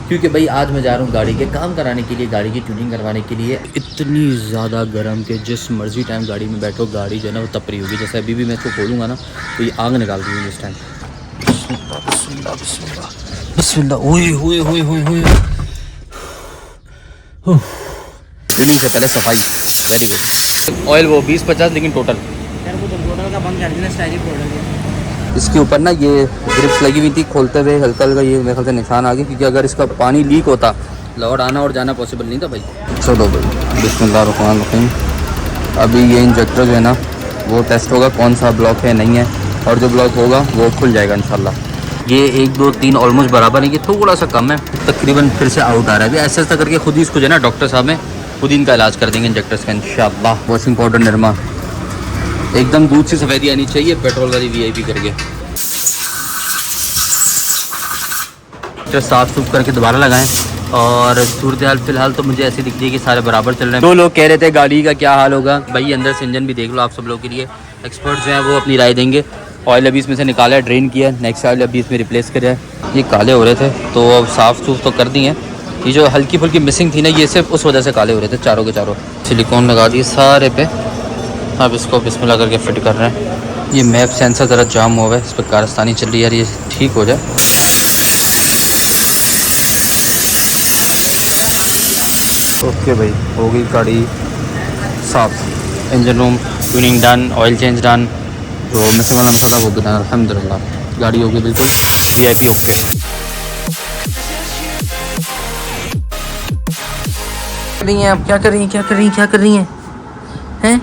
क्योंकि भाई आज मैं जा रहा हूँ गाड़ी के काम कराने के लिए, गाड़ी की ट्यूनिंग करवाने के लिए। इतनी ज़्यादा गर्म कि जिस मर्जी टाइम गाड़ी में बैठो गाड़ी जो है ना वो तप रही होगी। जैसे अभी भी मैं इसको खोलूँगा ना तो ये आग निकाल रही है इस टाइम। बिस्मिल्लाह बिस्मिल्लाह बिस्मिल्लाह। ओए होए होए होए होए। ट्यूनिंग से पहले सफाई। Very good. ऑयल वो 20-50 लेकिन टोटल यार वो तो टोटल का बंद कर देना, स्टाइलिश प्रोडक्ट। इसके ऊपर ना ये ग्रिप्स लगी हुई थी, खोलते हुए हल्का हल्का ये मेरे ख्याल से निशान आ गया, क्योंकि अगर इसका पानी लीक होता लौट आना और जाना पॉसिबल नहीं था भाई। चलो भाई बिस्मिल्लाहिर्रहमानिर्रहीम। अभी ये इंजेक्टर जो है ना वो टेस्ट होगा कौन सा ब्लॉक है नहीं है, और जो ब्लॉक होगा वो खुल जाएगा इंशाल्लाह। ये 1 2 3 ऑलमोस्ट बराबर है, ये थोड़ा सा कम है तकरीबन, फिर से आउट आ रहा है। अभी ऐसा ऐसा करके खुद ही इसको जो है ना डॉक्टर साहब में खुद ही इनका इलाज कर देंगे इंजेक्टर्स का इंशाल्लाह। वॉशिंग पाउडर निरमा एकदम दूध से सफ़ेदी आनी चाहिए, पेट्रोल वाली वीआईपी करके साफ सूफ करके दोबारा लगाएं। और सूरत हाल फिलहाल तो मुझे ऐसी दिख रही है कि सारे बराबर चल रहे हैं। 2 लोग कह रहे थे गाड़ी का क्या हाल होगा, भाई अंदर से इंजन भी देख लो आप सब लोगों के लिए। एक्सपर्ट जो हैं वो अपनी राय देंगे। ऑयल अभी इसमें से निकाला है, ड्रेन किया है, नेक्स्ट ऑयल अभी इसमें रिप्लेस किया है। ये काले हो रहे थे तो अब साफ़ सूफ तो कर दिए हैं। ये जो हल्की फुल्की मिसिंग थी ना ये सिर्फ उस वजह से काले हो रहे थे चारों के चारों। सिलिकॉन लगा दिए सारे पे, अब इसको बिस्मिल्लाह करके फिट कर रहे हैं। ये मैप सेंसर ज़रा जाम हुआ है, इस पर कारस्तानी चल रही है यार, ये ठीक हो जाए। ओके भाई हो गई गाड़ी साफ, engine room tuning done, oil change done, जो मिसिंग वाला मसाला वो भी डन अल्हम्दुलिल्लाह। गाड़ी होगी बिल्कुल वीआईपी ओके। कर रही हैं आप, क्या कर रही हैं, क्या कर रही हैं, क्या कर रही हैं हैं?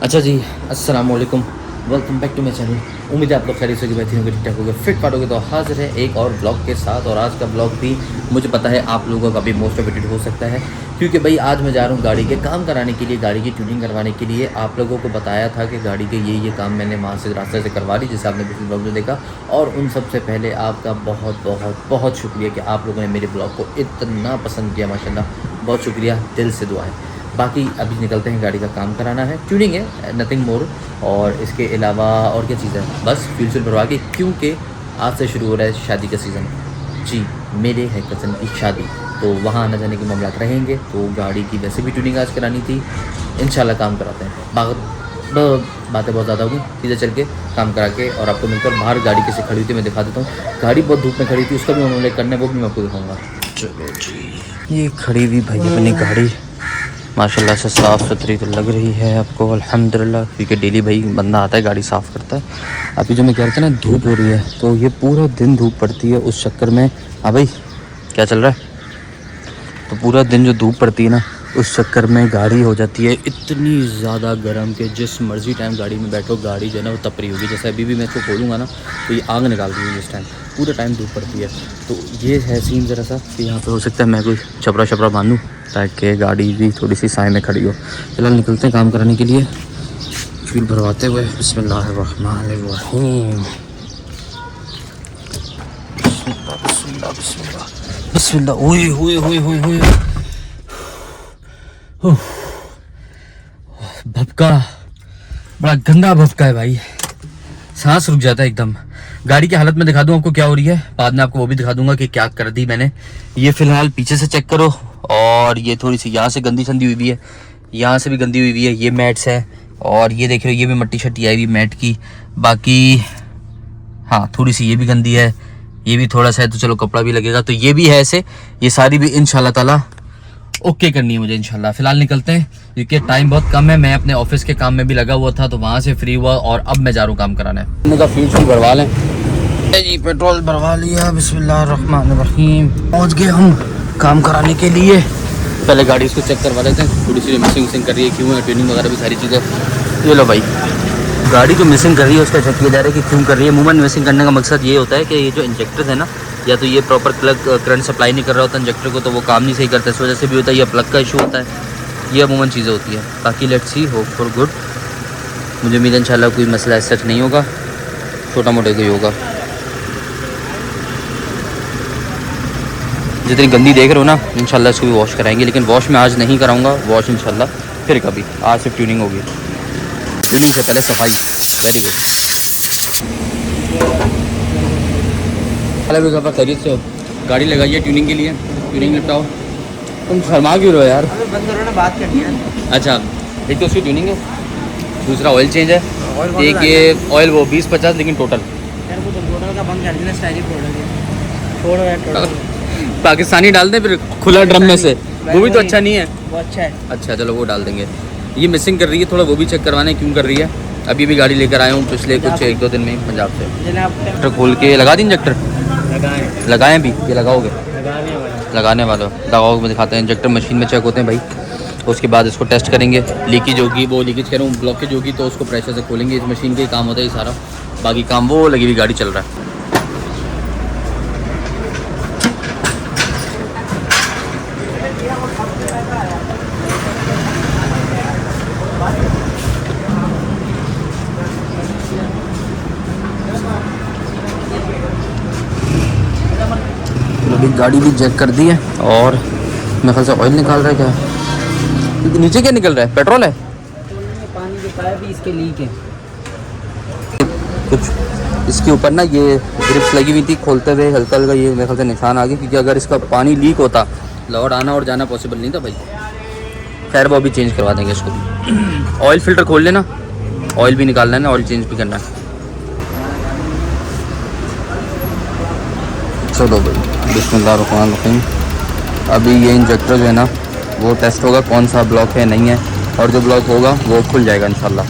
अच्छा जी, अस्सलाम वालेकुम, welcome back to my channel. उम्मीद है आप लोग खैरियत से बेहतरीन होंगे, ठीक ठाक होंगे, फिट फाट होगे। तो हाजिर है एक और ब्लॉग के साथ। और आज का ब्लॉग भी मुझे पता है आप लोगों का भी मोस्ट अवेटेड हो सकता है, क्योंकि भाई आज मैं जा रहा हूँ गाड़ी के काम कराने के लिए, गाड़ी की ट्यूनिंग करवाने के लिए। आप लोगों को बताया था कि गाड़ी के ये काम मैंने वहाँ से रास्ते से करवा ली, जैसे आपने पिछले ब्लॉग में देखा। और उन सबसे पहले आपका बहुत बहुत बहुत शुक्रिया कि आप लोगों ने मेरे ब्लॉग को इतना पसंद किया, माशाल्लाह बहुत शुक्रिया, दिल से दुआ है। बाकी अभी निकलते हैं, गाड़ी का काम कराना है, ट्यूनिंग है, नथिंग मोर। और इसके अलावा और क्या चीज़ है, बस फ्यूल से भरवा के, क्योंकि आज से शुरू हो रहा है शादी का सीज़न। जी मेरे है कज़न की शादी, तो वहाँ आना जाने के मामला रहेंगे। तो गाड़ी की वैसे भी ट्यूनिंग आज करानी थी, इंशाल्लाह काम कराते हैं। बातें बहुत ज़्यादा होगी, सीधे चल के काम करा के और आपको मिलकर। बाहर गाड़ी कैसे खड़ी हुई थी मैं दिखा देता हूँ। गाड़ी बहुत धूप में खड़ी थी, उसका भी मामला करना है, वो भी मैं आपको दिखाऊँगा। चलो जी, ये खड़ी हुई भाई अपनी गाड़ी माशाल्लाह से साफ़ सुथरी तो लग रही है आपको अल्हम्दुलिल्लाह, क्योंकि डेली भाई बंदा आता है गाड़ी साफ़ करता है। अभी जो मैं कह रहा था ना धूप हो रही है, तो ये पूरा दिन धूप पड़ती है, उस चक्कर में। हाँ भाई क्या चल रहा है, तो पूरा दिन जो धूप पड़ती है ना उस चक्कर में गाड़ी हो जाती है इतनी ज़्यादा गर्म कि जिस मर्जी टाइम गाड़ी में बैठो गाड़ी जो है ना वो तप रही होगी। जैसे अभी भी मैं इसको खोलूँगा ना तो ये आग निकाल रही है इस टाइम, पूरा टाइम धूप पड़ती है। तो ये है सीन ज़रा सा कि यहाँ पे हो सकता है मैं कोई छपरा छपरा बांधूँ ताकि गाड़ी भी थोड़ी सी साए में खड़ी हो। फिलहाल निकलते हैं काम कराने के लिए, फ्यूल भरवाते हुए। बिस्मिल्लाहिर्रहमानिर्रहीम, बिस्मिल्लाह। ओए होए होए होए होए, भपका बड़ा गंदा भपका है भाई, सांस रुक जाता है एकदम। गाड़ी की हालत में दिखा दूं आपको क्या हो रही है, बाद में आपको वो भी दिखा दूंगा कि क्या कर दी मैंने। ये फिलहाल पीछे से चेक करो, और ये थोड़ी सी यहाँ से गंदी संदी हुई भी है, यहाँ से भी गंदी हुई भी है, ये मैट्स है। और ये देख रहे हो ये भी मट्टी शट्टी आई हुई मैट की। बाकी हाँ थोड़ी सी ये भी गंदी है, ये भी थोड़ा सा है, तो चलो कपड़ा भी लगेगा, तो ये भी है ऐसे। ये सारी भी इंशाल्लाह ताला ओके करनी है मुझे इंशाल्लाह। फिलहाल निकलते हैं क्योंकि टाइम बहुत कम है। मैं अपने ऑफिस के काम में भी लगा हुआ था, तो वहाँ से फ्री हुआ और अब मैं जा रहा हूँ काम कराने। का फ्यूल भरवा लें जी, पेट्रोल भरवा लिया, बिस्मिल्लाहिर्रहमानिर्रहीम। पहुँच गए हम काम कराने के लिए। पहले गाड़ी इसको चेक करवा लेते हैं, थोड़ी सी मिसिंग कर रही है, क्यों है, ट्यूनिंग वगैरह भी सारी चीज़ें। ये लो भाई, गाड़ी जो मिसिंग कर रही है उसका चेक किया जा रहा है कि क्यों कर रही है। अमूमन मिसिंग करने का मकसद ये होता है कि ये जो इंजेक्टर है ना, या तो ये प्रॉपर प्लग करंट सप्लाई नहीं कर रहा होता इंजेक्टर को, तो वो काम नहीं सही करता, इस वजह से भी होता है, या प्लग का इशू होता है। ये अमूमन चीज़ें होती है। बाकी let's see, hope for good. मुझे उम्मीद है इंशाल्लाह कोई मसला ऐसा नहीं होगा, छोटा मोटा कोई होगा। जितनी गंदी देख रहे हो ना इंशाल्लाह इसको भी वॉश कराएंगे, लेकिन वॉश मैं आज नहीं कराऊंगा, वॉश इंशाल्लाह फिर कभी। आज सिर्फ ट्यूनिंग होगी, ट्यूनिंग से पहले सफाई। Very good. हेलो खैरियत से हो? गाड़ी लगाई है ट्यूनिंग के लिए, ट्यूनिंग निपटाओ। तुम शर्मा क्यों रहे हो यार? अबे बंद करो ना, बात करनी है। अच्छा, एक तो उसकी ट्यूनिंग है, दूसरा ऑयल चेंज है, ऑयल कौन सा एक ये ऑयल वो 20-50 लेकिन टोटल। यार वो तो टोटल का बंद कर देना, स्टाइल प्रोडक्ट है। छोड़ो यार टोटल। पाकिस्तानी डाल दें फिर खुला ड्रम में से, वो भी तो अच्छा नहीं है। वो अच्छा है। अच्छा चलो वो डाल देंगे। ये मिसिंग कर रही है थोड़ा, वो भी चेक करवाने क्यों कर रही है। अभी भी गाड़ी लेकर आया हूँ पिछले कुछ 1-2 दिन में ही पंजाब से। इंजेक्टर खोल के लगा दी, इंजेक्टर लगाएं भी, ये लगाओगे? लगाने वाला लगाओगे, मैं दिखाते हैं। इंजेक्टर मशीन में चेक होते हैं भाई, उसके बाद इसको टेस्ट करेंगे। लीकेज होगी, वो लीकेज कह रहा हूँ ब्लॉकेज होगी तो उसको प्रेशर से खोलेंगे। इस मशीन के काम होता है ये सारा, बाकी काम वो लगी हुई गाड़ी चल रहा है। अभी गाड़ी भी चेक कर दी है और मेरे ख्याल से ऑयल निकाल रहा है। क्या नीचे क्या निकल रहा है? पेट्रोल है? पानी के पाइप भी इसके लीक है कुछ इसके ऊपर ना ये ग्रिप्स लगी हुई थी, खोलते हुए हल्का हल्का ये मेरे ख्याल से निशान आ गया, क्योंकि अगर इसका पानी लीक होता लौट आना और जाना पॉसिबल नहीं था भाई। खैर वो अभी चेंज करवा देंगे इसको भी। ऑयल फिल्टर खोल लेना, ऑयल भी निकालना है ना, ऑयल चेंज भी करना है। चलो भाई बिस्मिल्लाहिर्रहमानिर्रहीम। अभी ये इंजेक्टर जो है ना वो टेस्ट होगा कौन सा ब्लॉक है नहीं है, और जो ब्लॉक होगा वो खुल जाएगा इंशाल्लाह।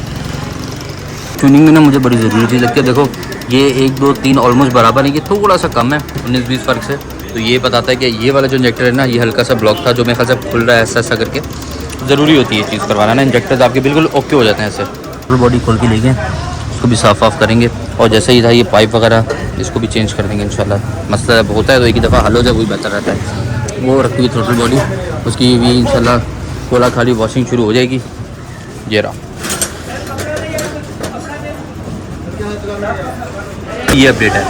ट्यूनिंग में ना मुझे बड़ी ज़रूरी चीज़ लगती है। देखो ये 1, 2, 3 ऑलमोस्ट बराबर है, ये थोड़ा सा कम है 19-20 फ़र्क से। तो ये बताता है कि ये वाला जो इंजेक्टर है ना ये हल्का सा ब्लॉक था, जो मेरे ख्याल से खुल रहा है ऐसा ऐसा करके। ज़रूरी होती है ये चीज़ करवाना ना, इंजेक्टर्स आपके बिल्कुल ओके हो जाते हैं ऐसे। फुल बॉडी खोल के लेके इसको भी साफ़ वाफ़ करेंगे, और जैसे ही था ये पाइप वगैरह इसको भी चेंज कर देंगे इंशाल्लाह। मसला जब होता है तो एक ही दफ़ा हल हो जाए वही बेहतर रहता है। वो रखी हुई थ्रोटल बॉडी, उसकी भी इंशाल्लाह खोला खाली वॉशिंग शुरू हो जाएगी। ये रहा ये अपडेट है।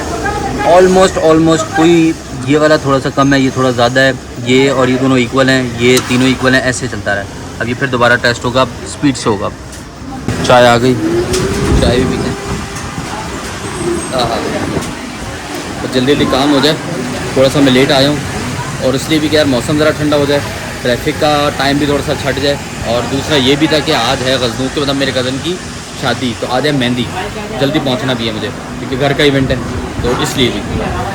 ऑलमोस्ट कोई ये वाला थोड़ा सा कम है, ये थोड़ा ज़्यादा है, ये और ये दोनों इक्वल हैं, ये तीनों इक्वल हैं, ऐसे चलता रहा है। अब ये फिर दोबारा टेस्ट होगा, स्पीड से होगा। चाय आ गई, चाय भी पीते हैं। हाँ तो जल्दी जल्दी काम हो जाए। थोड़ा सा मैं लेट आया हूँ और इसलिए भी कि यार मौसम ज़रा ठंडा हो जाए, ट्रैफिक का टाइम भी थोड़ा सा छट जाए, और दूसरा ये भी था कि आज है गज़नूक के मतलब मेरे कज़न की शादी, तो आज है मेहंदी, जल्दी पहुंचना भी है मुझे क्योंकि घर का इवेंट है, तो इसलिए भी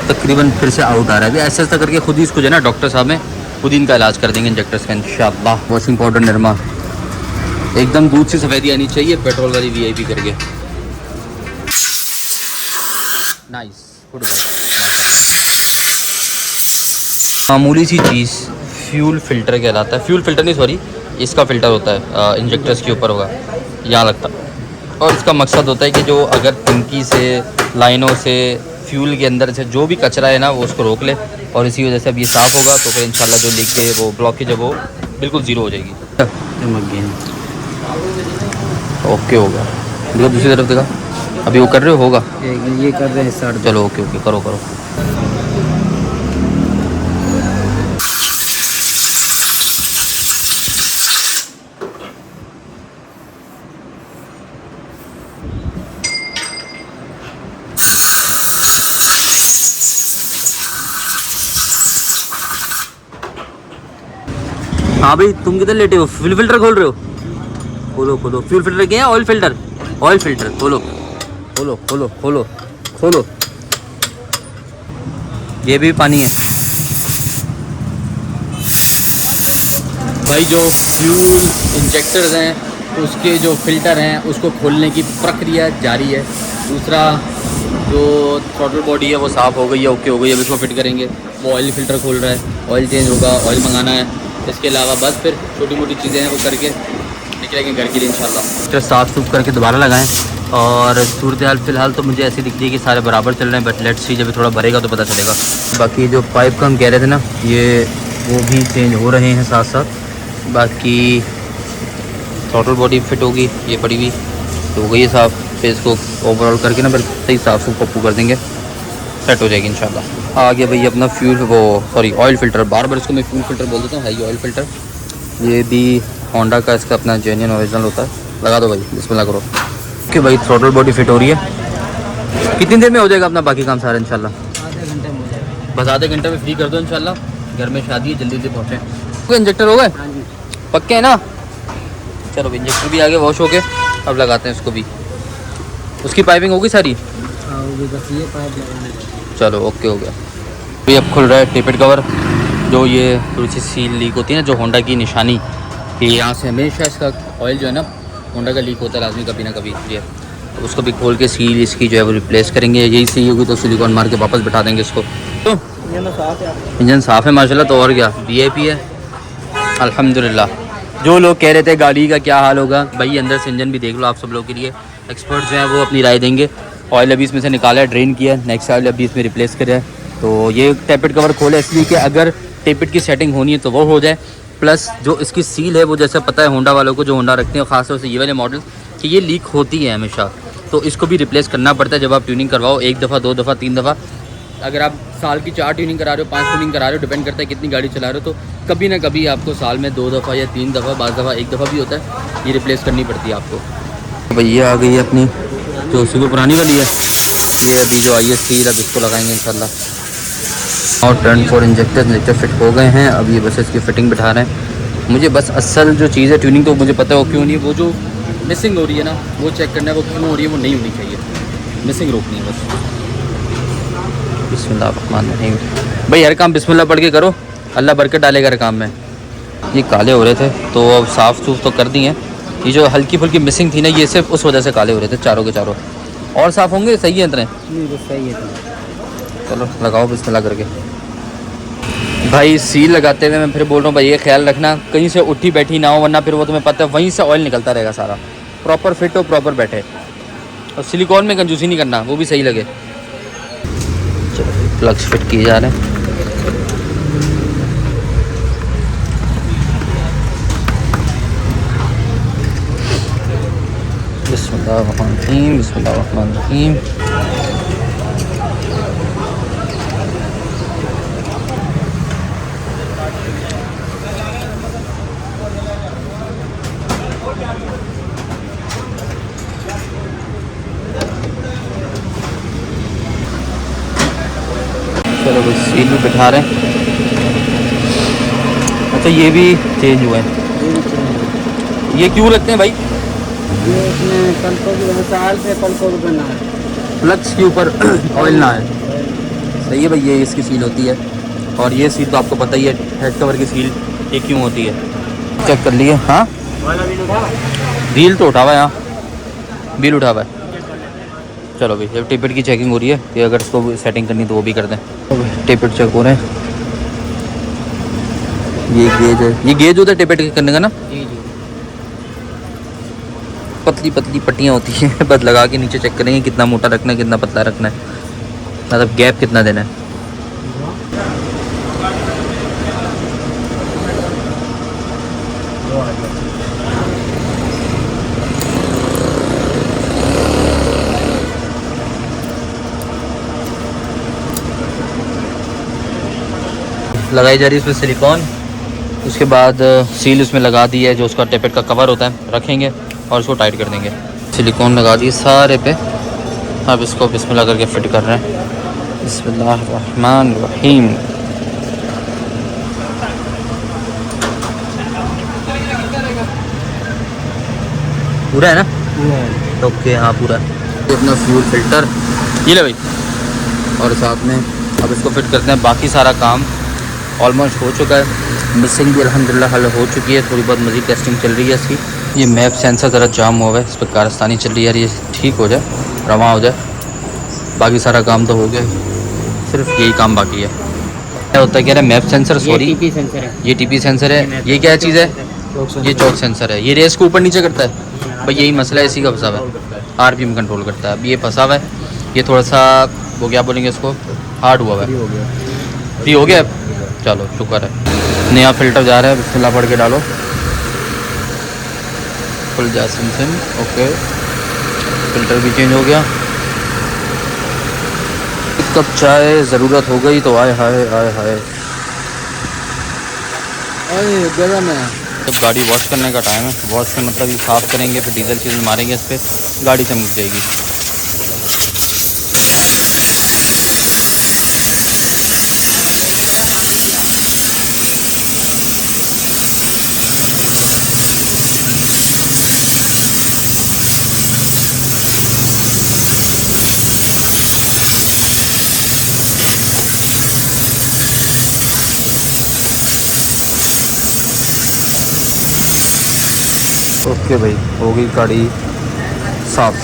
तकरीबन फिर से आउट आ रहा है। अभी ऐसा ऐसा करके खुद ही इसको जो है ना डॉक्टर साहब में खुद ही इनका इलाज कर देंगे इंजेक्टर्स का इंशाअल्लाह। वॉशिंग पाउडर निरमा एकदम दूध से सफ़ेदी आनी चाहिए, पेट्रोल वाली VIP करके। Nice good. मामूली सी चीज़ फ्यूल फ़िल्टर कहलाता है, फ्यूल फ़िल्टर नहीं सॉरी, इसका फ़िल्टर होता है इंजेक्टर्स के ऊपर होगा यहाँ लगता है, और इसका मकसद होता है कि जो अगर टंकी से लाइनों से फ्यूल के अंदर से जो भी कचरा है ना वो उसको रोक ले, और इसी वजह से अब ये साफ़ होगा तो फिर इंशाल्लाह जो लीक है वो ब्लॉकेज है वो बिल्कुल ज़ीरो हो जाएगी। ओके होगा, देखो दूसरी तरफ देखा, अभी वो कर रहे हो होगा, ये कर रहे हैं स्टार्ट। चलो ओके करो करो। हाँ भाई तुम किधर लेटे हो? फ्यूल फिल्टर खोल रहे हो? खोलो खोलो, फ्यूल फिल्टर क्या है? ऑयल फिल्टर, ऑयल फिल्टर खोलो खोलो खोलो खोलो खोलो। ये भी पानी है भाई। जो फ्यूल इंजेक्टर्स हैं उसके जो फ़िल्टर हैं उसको खोलने की प्रक्रिया जारी है। दूसरा जो थ्रॉटल बॉडी है वो साफ़ हो गई है, ओके हो गई है, अब इसको फिट करेंगे। वो ऑयल फ़िल्टर खोल रहा है, ऑयल चेंज होगा, ऑयल मंगाना है। इसके अलावा बस फिर छोटी मोटी चीज़ें हैं वो करके निकलेंगे घर के लिए इंशाल्लाह। फिर साफ़ सूफ करके दोबारा लगाएं। और सूरत हाल फ़िलहाल तो मुझे ऐसी दिख रही है कि सारे बराबर चल रहे हैं, बट लेट्स सी जब थोड़ा भरेगा तो पता चलेगा। बाकी जो पाइप का हम कह रहे थे ना ये वो भी चेंज हो रहे हैं साथ साथ। बाकी थ्रॉटल बॉडी फिट होगी, ये पड़ी हुई तो हो गई है साफ़। फिर इसको ओवरऑल करके ना फिर सही साफ़ सूफ पप्पू कर देंगे, सेट हो जाएगी इंशाल्लाह। आ गया भाई अपना फ्यूल वो सॉरी ऑयल फ़िल्टर, बार बार इसको मैं फ्यूल फ़िल्टर बोल देता हूँ, है ये ऑयल फ़िल्टर। ये भी होंडा का इसका अपना जेन्युइन ओरिजिनल होता है। लगा दो भाई, बिस्मिल्लाह करो। ओके भाई थ्रॉटल बॉडी फिट हो रही है। कितनी देर में हो जाएगा अपना बाकी काम सारा इंशाल्लाह? आधे घंटे में हो जाएगा। बस आधे घंटे में फ्री कर दो इंशाल्लाह। घर में शादी है, जल्दी जल्दी पहुँचे। इंजेक्टर हो गए हाँ जी। पक्के हैं ना? चलो इंजेक्टर भी आगे वॉश हो गए, अब लगाते हैं उसको भी। उसकी पाइपिंग होगी सारी? हाँ वो भी बस ये पाइप लगाने। चलो ओके हो गया। ये अब खुल रहा है टेपेड कवर। जो ये थोड़ी सी सील लीक होती है ना, जो होंडा की निशानी कि यहाँ से हमेशा इसका ऑयल जो है ना होंडा का लीक होता है लाजमी कभी ना कभी, ये तो उसको भी खोल के सील इसकी जो है वो रिप्लेस करेंगे। यही सही होगी तो सिलिकॉन मार के वापस बैठा देंगे इसको। तो इंजन साफ़ है माशाल्लाह, तो और क्या VIP है अल्हम्दुलिल्लाह। जो लोग कह रहे थे गाड़ी का क्या हाल होगा, भाई अंदर से इंजन भी देख लो आप सब लोगों के लिए। एक्सपर्ट जो हैं वो अपनी राय देंगे। ऑयल अभी इसमें से निकाला है, ड्रेन किया है, नेक्स्ट ऑयल अभी इसमें रिप्लेस करा है। तो ये टेपेड कवर खोला इसलिए कि अगर टेपेड की सेटिंग होनी है तो वो हो जाए, प्लस जो इसकी सील है वो जैसे पता है होंडा वालों को, जो होंडा रखते हैं ख़ासतौर से ये वाले मॉडल, कि ये लीक होती है हमेशा, तो इसको भी रिप्लेस करना पड़ता है जब आप ट्यूनिंग करवाओ। 1 दफ़ा 2 दफ़ा 3 दफ़ा, अगर आप साल की 4 ट्यूनिंग करा रहे हो, 5 ट्यूनिंग करा रहे हो, डिपेंड करता है कितनी गाड़ी चला रहे हो, तो कभी ना कभी आपको साल में 2 दफ़ा या 3 दफ़ा, 5 दफ़ा 1 दफ़ा भी होता है, ये रिप्लेस करनी पड़ती है आपको। भैया आ गई है अपनी जो सुबह पुरानी वाली है, ये अभी जो आई है सील, अब इसको लगाएंगे इंशाल्लाह। और टर्न 4 इंजेक्टर नीचे फिट हो गए हैं, अब ये बस इसकी फिटिंग बिठा रहे हैं। मुझे बस असल जो चीज़ है ट्यूनिंग तो मुझे पता है वो क्यों नहीं है, वो जो मिसिंग हो रही है ना वो चेक करना है, वो क्यों हो रही है, वो नहीं होनी चाहिए, मिसिंग रोकनी है बस। बिस्मिल्लाहिर्रहमानिर्रहीम। भाई हर काम बिस्मिल्लाह पढ़ के करो, अल्लाह बरकत डालेगा हर काम में। ये काले हो रहे थे तो अब साफ़ सूफ तो कर दी हैं। ये जो हल्की फुल्की मिसिंग थी ना, ये सिर्फ उस वजह से काले हो रहे थे चारों के चारों। और साफ़ होंगे, सही है इतने? नहीं बस सही है। चलो लगाओ बिस्मिल्लाह करके। भाई सील लगाते हुए मैं फिर बोल रहा हूँ भाई ये ख्याल रखना कहीं से उठी बैठी ना हो, वरना फिर वो तुम्हें पता है वहीं से ऑयल निकलता रहेगा सारा। प्रॉपर फिट हो, प्रॉपर बैठे, और सिलिकॉन में कंजूसी नहीं करना, वो भी सही लगे। चलो प्लग्स फिट किए जा रहे हैं। बिस्मिल्लाहिर्रहमानिर्रहीम, बिस्मिल्लाहिर्रहमानिर्रहीम। चलो बस सील भी बिठा रहे हैं। अच्छा ये भी चेंज हुए हैं, ये क्यों रखते हैं भाई? ये इसमें पलकों की मिसाल से पलकों को करना है, प्लग्स के ऊपर ऑयल ना है। सही है भाई, ये इसकी सील होती है। और ये सील तो आपको पता ही है, हेड कवर की सील, ये क्यों होती है चेक कर लिए। हाँ बिल तो उठा हुआ है, यहाँ बिल उठा हुआ है। चलो भाई जब टेपेड की चेकिंग हो रही है, ये अगर इसको सेटिंग करनी तो वो भी कर दें। टेपेड चेक हो रहे हैं। ये गेज है, ये गेज होता है टेपेड करने का ना। जी जी। पतली पतली पट्टियाँ होती हैं, बस लगा के नीचे चेक करेंगे कितना मोटा रखना है, कितना पतला रखना है, मतलब गैप कितना देना है। लगाई जा रही है इसमें सिलिकॉन। उसके बाद सील उसमें लगा दी है, जो उसका टेपेड का कवर होता है रखेंगे और उसको टाइट कर देंगे। सिलिकॉन लगा दिए सारे पे, अब इसको बिस्मिल्लाह करके फिट कर रहे हैं। बिस्मिल्लाहिर्रहमानिर्रहीम। पूरा है ना? ओके हाँ पूरा है। अपना फ्यूल फिल्टर ये ले भाई, और साथ में अब इसको फिट करते हैं। बाकी सारा काम ऑलमोस्ट हो चुका है, मिसिंग भी अल्हम्दुलिल्लाह हल हो चुकी है, थोड़ी बहुत मज़ीद टेस्टिंग चल रही है इसकी। ये मैप सेंसर ज़रा जाम हुआ है, इस पर कारस्तानी चल रही है, ये ठीक हो जाए, रवा हो जाए, बाकी सारा काम तो हो गया, सिर्फ यही काम बाकी है। क्या होता है, कह रहे मैप सेंसर, सॉरी ये TP सेंसर है। ये TP सेंसर है। ये क्या चीज़ है? ये चौक सेंसर है। ये रेस को ऊपर नीचे करता है भाई, यही मसला है, इसी का फंसा हुआ है। RPM कंट्रोल करता है। अब ये फंसा हुआ है, ये थोड़ा सा वो क्या बोलेंगे इसको, हार्ड हुआ है। फ्री हो गया, चलो शुक्र है। नया फ़िल्टर जा रहा है, बिस्मिल्लाह पढ़ के डालो। फुल जा सिम ओके, फ़िल्टर भी चेंज हो गया। एक कप चाय ज़रूरत हो गई तो आए हाय आए हाय, अरे गरम है। जब गाड़ी वॉश करने का टाइम है, वॉश में मतलब ये साफ़ करेंगे, फिर डीजल चीज़ मारेंगे इस पर, गाड़ी चमक जाएगी। ओके भाई, हो गई गाड़ी साफ,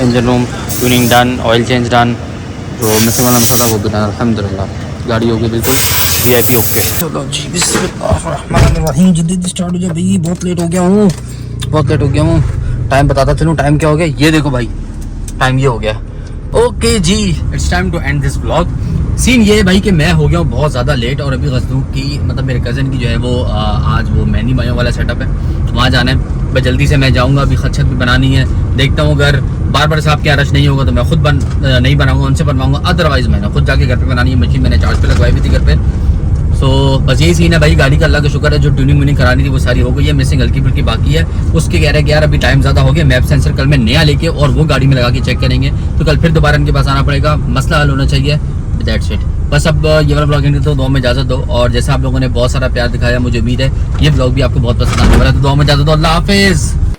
engine room tuning done, oil change done, जो मिसिंग वाला मसाला वो भी डन। अल्हम्दुलिल्लाह गाड़ी हो गई बिल्कुल VIP ओके। चलो जी बिस्मिल्लाहिर्रहमानिर्रहीम, जल्दी स्टार्ट हो जाए भाई, बहुत लेट हो गया हूँ, बहुत लेट हो गया हूँ। टाइम बताता चलूँ, टाइम क्या हो गया ये देखो भाई, टाइम ये हो गया। ओके जी, it's time to end this vlog. Scene ये है भाई कि मैं हो गया हूँ बहुत ज़्यादा लेट, और अभी गजनू की मतलब मेरे कज़न की जो है वो आज वो मेहंदी मायों वाला सेटअप है, तो वहाँ जाना है। मैं जल्दी से मैं जाऊँगा, अभी खत भी बनानी है, देखता हूँ अगर बार बार साहब क्या रश नहीं होगा तो मैं खुद नहीं बनाऊँगा, उनसे बनवाऊँगा, अदरवाइज़ मैंने खुद जाके घर पे बनानी है। मशीन मैंने चार्ज पे लगवाई हुई थी घर पे। सो बस यही सीन है भाई, गाड़ी का अल्लाह का शुक्र है, जो ट्यूनिंग व्यूनिंग करानी थी वो सारी हो गई है, मिसिंग हल्की फुल्की बाकी है। उसके कह रहे कि यार अभी टाइम ज़्यादा हो गया, मैप सेंसर कल मैं नया लेके और वो गाड़ी में लगा के चेक करेंगे, तो कल फिर दोबारा इनके पास आना पड़ेगा, मसला हल होना चाहिए। That's it. बस अब ये वाला ब्लॉग एंड तो दुआ में इजाज़त दो, और जैसा आप लोगों ने बहुत सारा प्यार दिखाया, मुझे उम्मीद है ये ब्लॉग भी आपको बहुत पसंद आने वाला है, तो दुआ में इजाज़त दो। अल्लाह हाफिज़।